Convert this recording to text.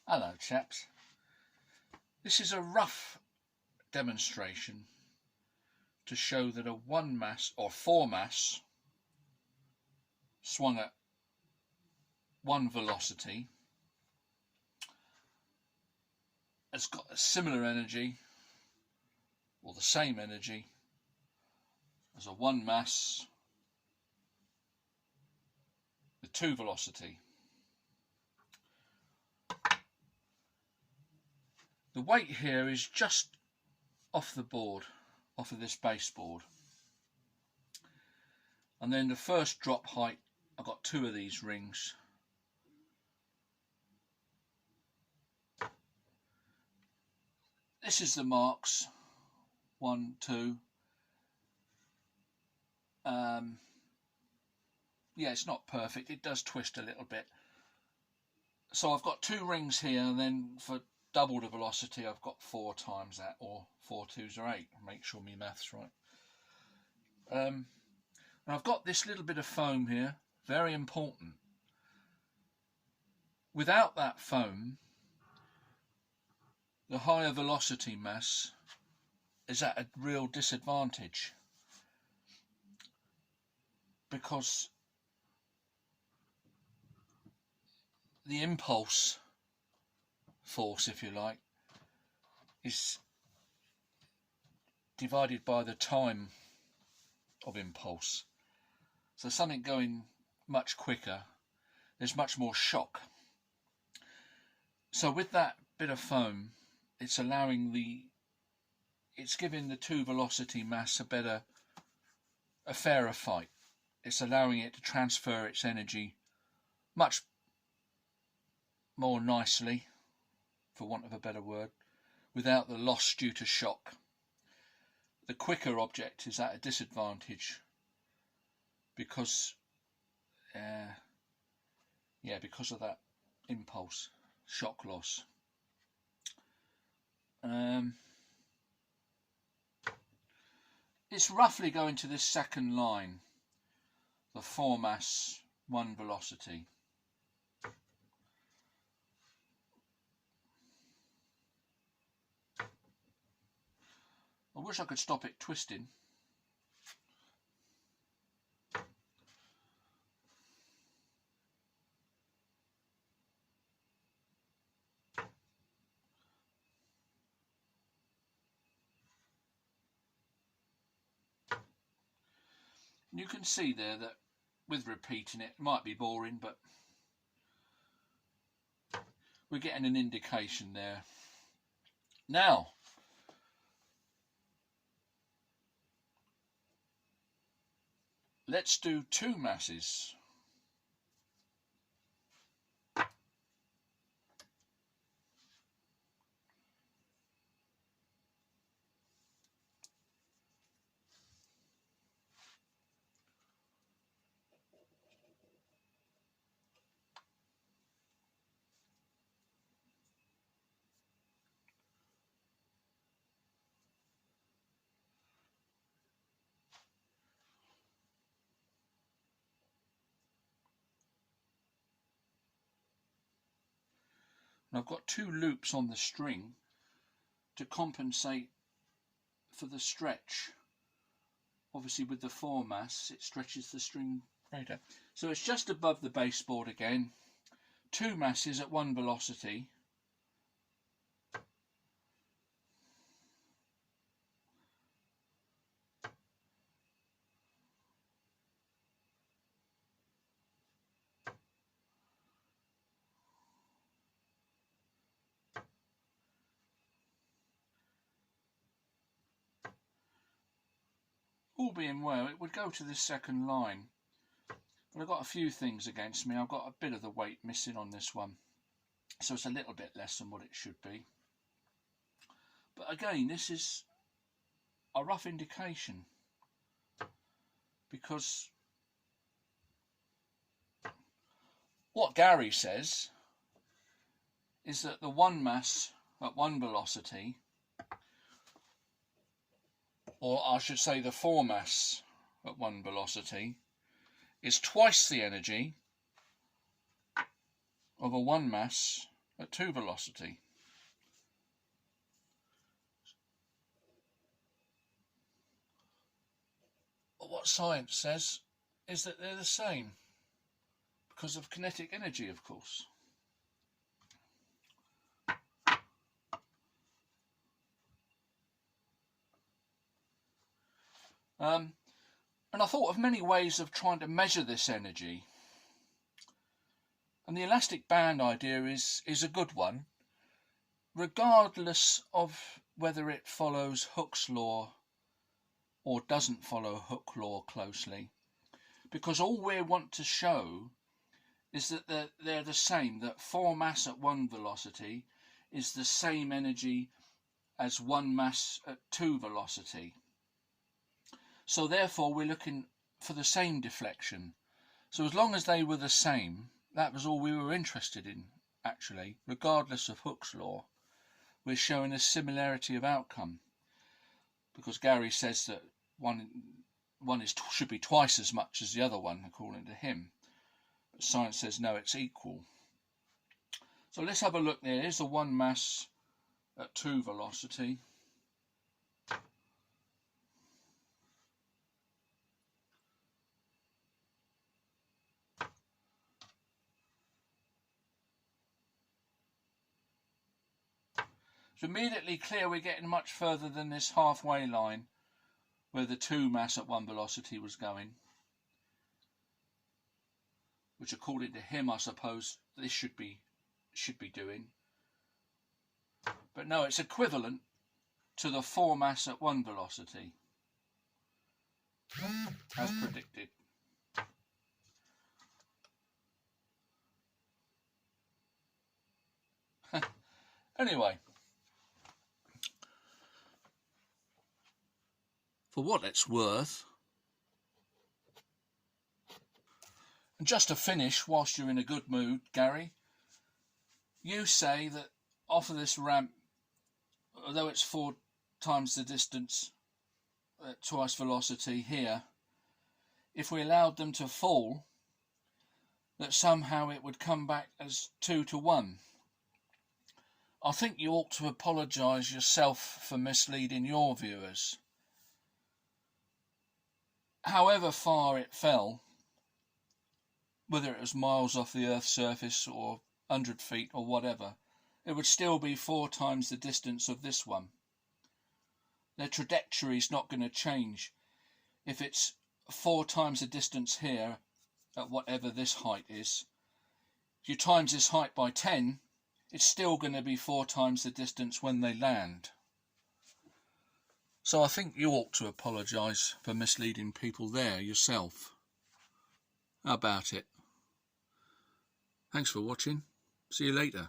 Hello chaps, this is a rough demonstration to show that a 1 mass or 4 mass swung at one velocity has got a similar energy or the same energy as a 1 mass with 2 velocity. The weight here is just off the board, off of this baseboard. And then the first drop height, I've got 2 of these rings. This is the marks, 1, 2. Yeah, it's not perfect, it does twist a little bit. So I've got 2 rings here, and then for double the velocity I've got 4 times that, or 4 2s are 8. Make sure my maths right. And I've got this little bit of foam here, very important. Without that foam, the higher velocity mass is at a real disadvantage, because the impulse force, if you like, is divided by the time of impulse. So something going much quicker, there's much more shock. So with that bit of foam, it's giving the 2 velocity mass a fairer fight. It's allowing it to transfer its energy much more nicely, for want of a better word, without the loss due to shock. The quicker object is at a disadvantage because of that impulse, shock loss. It's roughly going to this second line, the 4 mass, 1 velocity. I wish I could stop it twisting. You can see there that with repeating it might be boring, but we're getting an indication there. Now, let's do 2 masses. And I've got 2 loops on the string to compensate for the stretch. Obviously with the 4 mass it stretches the string greater. So it's just above the baseboard again, 2 masses at 1 velocity. All being well, it would go to this second line, but I've got a few things against me. I've got a bit of the weight missing on this one, so it's a little bit less than what it should be. But again, this is a rough indication, because what Gary says is that the 1 mass at 1 velocity, or I should say the 4 mass at 1 velocity, is twice the energy of a 1 mass at 2 velocity. But what science says is that they're the same, because of kinetic energy, of course. And I thought of many ways of trying to measure this energy. And the elastic band idea is a good one, regardless of whether it follows Hooke's law or doesn't follow Hooke's law closely. Because all we want to show is that they're the same, that 4 mass at 1 velocity is the same energy as 1 mass at 2 velocity. So therefore we're looking for the same deflection. So as long as they were the same, that was all we were interested in, actually, regardless of Hooke's law. We're showing a similarity of outcome, because Gary says that one should be twice as much as the other one, according to him. But science says no, it's equal. So let's have a look there. Here's the 1 mass at 2 velocity. It's immediately clear we're getting much further than this halfway line where the 2 mass at 1 velocity was going, which according to him I suppose this should be doing. But no, it's equivalent to the 4 mass at 1 velocity, as predicted. Anyway, for what it's worth, and just to finish, whilst you're in a good mood, Gary, you say that off of this ramp, although it's 4 times the distance at twice velocity here, if we allowed them to fall, that somehow it would come back as 2 to 1. I think you ought to apologise yourself for misleading your viewers. However far it fell, whether it was miles off the Earth's surface or 100 feet or whatever, it would still be 4 times the distance of this one. Their trajectory is not going to change. If it's 4 times the distance here at whatever this height is, if you times this height by 10, it's still going to be 4 times the distance when they land. So I think you ought to apologise for misleading people there yourself. How about it? Thanks for watching. See you later.